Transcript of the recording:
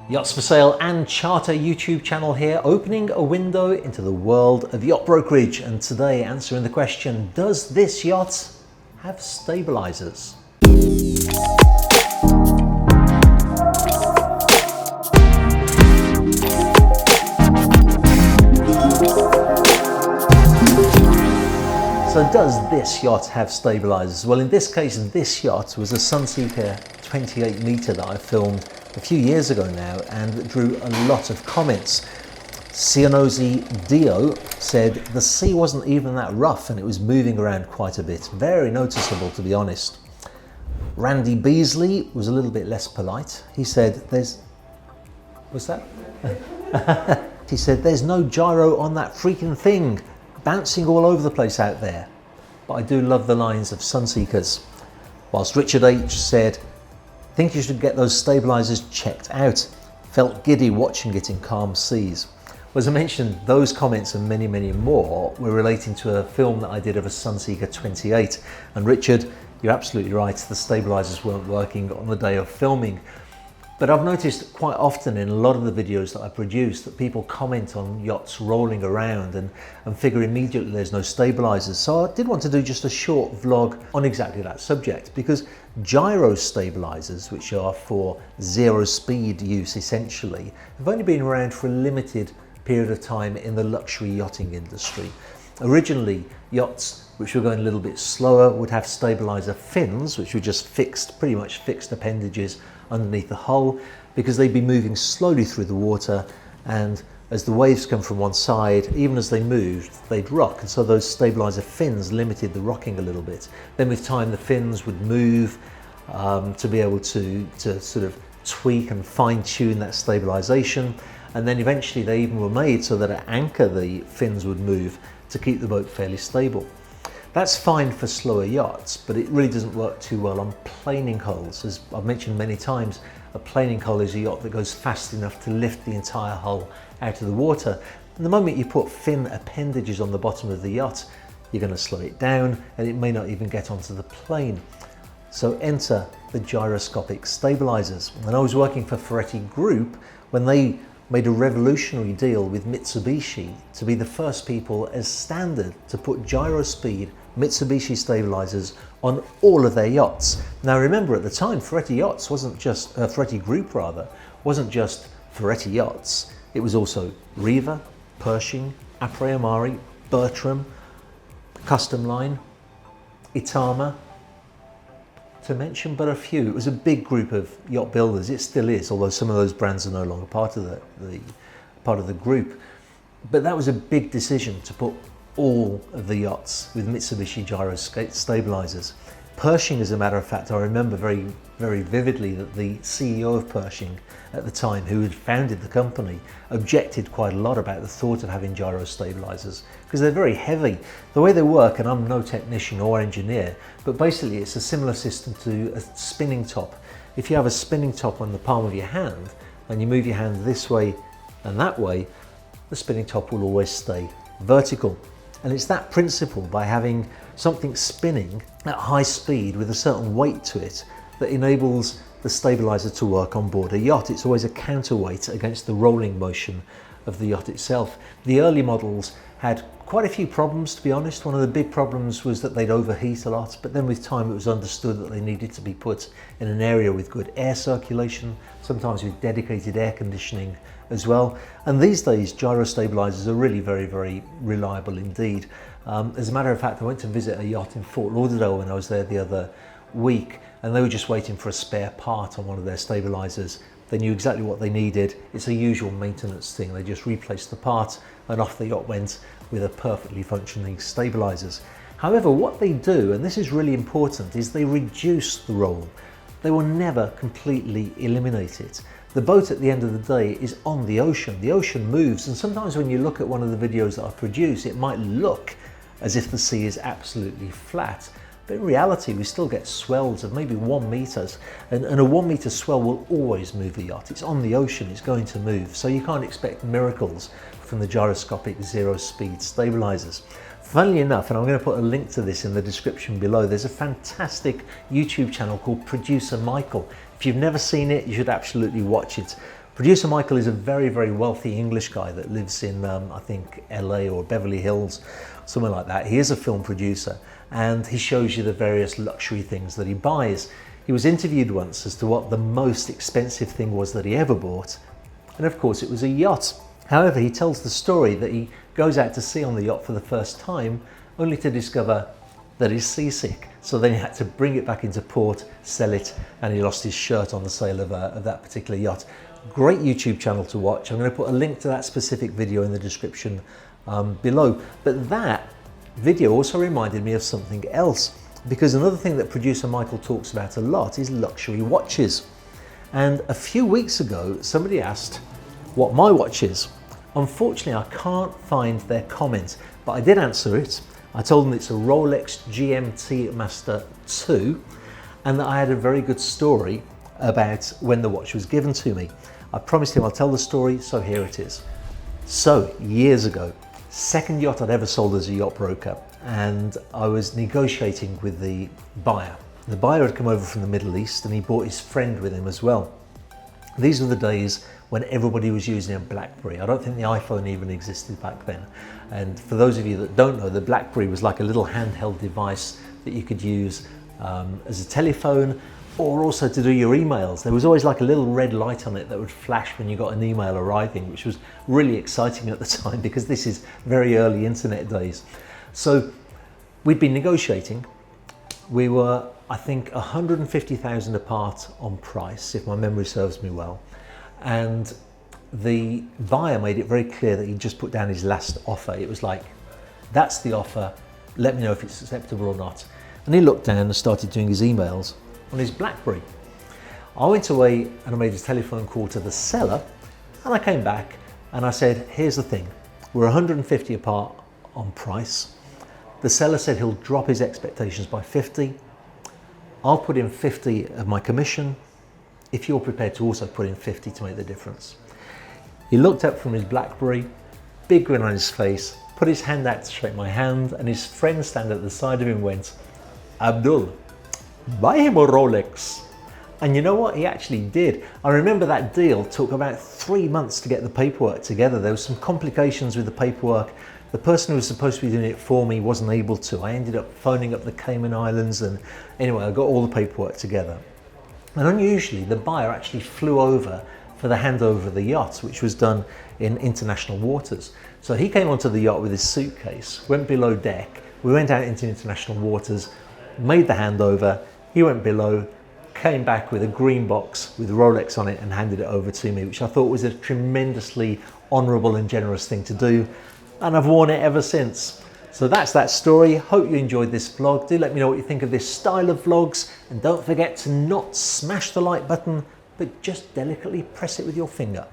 Yachts for Sale and Charter YouTube channel here, opening a window into the world of yacht brokerage, and today answering the question, does this yacht have stabilizers? So does this yacht have stabilizers? Well, in this case, this yacht was a Sunseeker 28 meter that I filmed a few years ago now and drew a lot of comments. Cianosi Dio said the sea wasn't even that rough and it was moving around quite a bit. Very noticeable, to be honest. Randy Beasley was a little bit less polite. He said what's that? He said there's no gyro on that freaking thing, bouncing all over the place out there. But I do love the lines of Sunseekers. Whilst Richard H said, think you should get those stabilizers checked out. Felt giddy watching it in calm seas. Well, as I mentioned, those comments and many, many more were relating to a film that I did of a Sunseeker 28. And Richard, you're absolutely right, the stabilizers weren't working on the day of filming. But I've noticed quite often in a lot of the videos that I produce that people comment on yachts rolling around and figure immediately there's no stabilizers. So I did want to do just a short vlog on exactly that subject, because gyro stabilizers, which are for zero speed use essentially, have only been around for a limited period of time in the luxury yachting industry. Originally, yachts which were going a little bit slower would have stabilizer fins, which were just fixed, pretty much fixed appendages underneath the hull, because they'd be moving slowly through the water, and as the waves come from one side, even as they moved, they'd rock, and so those stabilizer fins limited the rocking a little bit. Then with time the fins would move to be able to sort of tweak and fine-tune that stabilization, and then eventually they even were made so that at anchor the fins would move to keep the boat fairly stable. That's fine for slower yachts, but it really doesn't work too well on planing hulls. As I've mentioned many times, a planing hull is a yacht that goes fast enough to lift the entire hull out of the water. And the moment you put fin appendages on the bottom of the yacht, you're going to slow it down and it may not even get onto the plane. So enter the gyroscopic stabilizers. When I was working for Ferretti Group, when they made a revolutionary deal with Mitsubishi to be the first people as standard to put gyro speed Mitsubishi stabilizers on all of their yachts. Now remember, at the time Ferretti Yachts wasn't just Ferretti Group wasn't just Ferretti Yachts. It was also Riva, Pershing, Apre Amari, Bertram, Custom Line, Itama, to mention but a few. It was a big group of yacht builders. It still is, although some of those brands are no longer part of the group. But that was a big decision to put all of the yachts with Mitsubishi gyro stabilizers. Pershing, as a matter of fact, I remember very, very vividly that the CEO of Pershing at the time, who had founded the company, objected quite a lot about the thought of having gyro stabilizers because they're very heavy. The way they work, and I'm no technician or engineer, but basically it's a similar system to a spinning top. If you have a spinning top on the palm of your hand and you move your hand this way and that way, the spinning top will always stay vertical. And it's that principle, by having something spinning at high speed with a certain weight to it, that enables the stabilizer to work on board a yacht. It's always a counterweight against the rolling motion of the yacht itself. The early models had quite a few problems, to be honest. One of the big problems was that they'd overheat a lot, but then with time it was understood that they needed to be put in an area with good air circulation, sometimes with dedicated air conditioning as well. And these days gyro stabilizers are really very, very reliable indeed. As a matter of fact, I went to visit a yacht in Fort Lauderdale when I was there the other week, and they were just waiting for a spare part on one of their stabilizers. They knew exactly what they needed. It's a usual maintenance thing. They just replaced the part and off the yacht went with a perfectly functioning stabilizers. However, what they do, and this is really important, is they reduce the roll. They will never completely eliminate it. The boat at the end of the day is on the ocean. The ocean moves, and sometimes when you look at one of the videos that I produce, it might look as if the sea is absolutely flat. But in reality, we still get swells of maybe 1 meter, and a 1 meter swell will always move a yacht. It's on the ocean, it's going to move. So you can't expect miracles from the gyroscopic zero speed stabilizers. Funnily enough, and I'm going to put a link to this in the description below, there's a fantastic YouTube channel called Producer Michael. If you've never seen it, you should absolutely watch it. Producer Michael is a very, very wealthy English guy that lives in, I think, LA or Beverly Hills, somewhere like that. He is a film producer and he shows you the various luxury things that he buys. He was interviewed once as to what the most expensive thing was that he ever bought, and of course it was a yacht. However, he tells the story that he goes out to sea on the yacht for the first time only to discover that he's seasick. So then he had to bring it back into port, sell it, and he lost his shirt on the sale of that particular yacht. Great YouTube channel to watch. I'm going to put a link to that specific video in the description below. But that video also reminded me of something else, because another thing that producer Michael talks about a lot is luxury watches. And a few weeks ago, somebody asked what my watch is. Unfortunately, I can't find their comment, but I did answer it. I told them it's a Rolex GMT Master 2 and that I had a very good story about when the watch was given to me. I promised him I'll tell the story, so here it is. So, years ago, second yacht I'd ever sold as a yacht broker, and I was negotiating with the buyer. The buyer had come over from the Middle East and he brought his friend with him as well. These were the days when everybody was using a BlackBerry. I don't think the iPhone even existed back then. And for those of you that don't know, the BlackBerry was like a little handheld device that you could use as a telephone, or also to do your emails. There was always like a little red light on it that would flash when you got an email arriving, which was really exciting at the time because this is very early internet days. So we'd been negotiating. We were, I think, 150,000 apart on price, if my memory serves me well. And the buyer made it very clear that he'd just put down his last offer. It was like, that's the offer, let me know if it's acceptable or not. And he looked down and started doing his emails on his BlackBerry. I went away and I made a telephone call to the seller, and I came back and I said, here's the thing, we're 150 apart on price. The seller said he'll drop his expectations by 50. I'll put in 50 of my commission if you're prepared to also put in 50 to make the difference. He looked up from his BlackBerry, big grin on his face, put his hand out to shake my hand, and his friend standing at the side of him went, Abdul, buy him a Rolex. And you know what? He actually did. I remember that deal took about 3 months to get the paperwork together. There was some complications with the paperwork. The person who was supposed to be doing it for me wasn't able to. I ended up phoning up the Cayman Islands, and anyway, I got all the paperwork together. And unusually, the buyer actually flew over for the handover of the yacht, which was done in international waters. So he came onto the yacht with his suitcase, went below deck, we went out into international waters, made the handover, he went below, came back with a green box with Rolex on it and handed it over to me, which I thought was a tremendously honourable and generous thing to do, and I've worn it ever since. So that's that story. Hope you enjoyed this vlog. Do let me know what you think of this style of vlogs, and don't forget to not smash the like button, but just delicately press it with your finger.